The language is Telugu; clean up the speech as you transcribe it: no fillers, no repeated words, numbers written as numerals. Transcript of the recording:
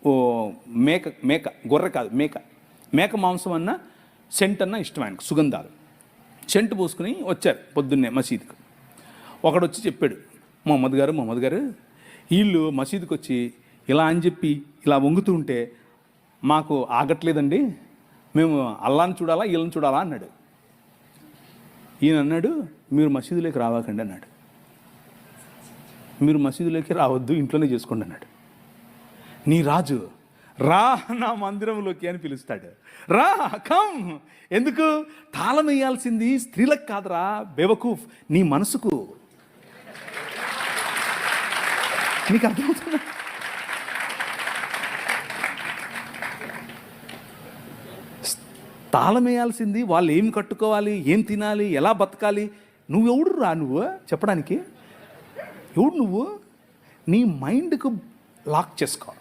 ఓ మేక మేక గొర్రె కాదు మేక మాంసం అన్న సెంట్ అన్న ఇష్టం ఆయనకు, సుగంధాలు. సెంట్ పూసుకుని వచ్చారు పొద్దున్నే మసీదుకు. ఒకడు వచ్చి చెప్పాడు, మొహమ్మద్ గారు వీళ్ళు మసీదుకి వచ్చి ఇలా అని చెప్పి ఇలా వంగుతూ ఉంటే మాకు ఆగట్లేదండి, మేము అల్లాని చూడాలా వీళ్ళని చూడాలా అన్నాడు. ఈయన అన్నాడు, మీరు మసీదులోకి రావాకండి అన్నాడు. మీరు మసీదులోకి రావద్దు, ఇంట్లోనే చేసుకోండి అన్నాడు. నీ రాజు రా నా మందిరంలోకి అని పిలుస్తాడు. రా కమ్. ఎందుకు? తాళం వేయాల్సింది స్త్రీలకు కాదురా బేవకూఫ్, నీ మనసుకు. నీకు అర్థమవుతుందా? తాళం వేయాల్సింది వాళ్ళు ఏం కట్టుకోవాలి, ఏం తినాలి, ఎలా బతకాలి. నువ్వెవడు రా నువ్వు చెప్పడానికి? ఎవడు నువ్వు? నీ మైండ్కు లాక్ చేసుకో.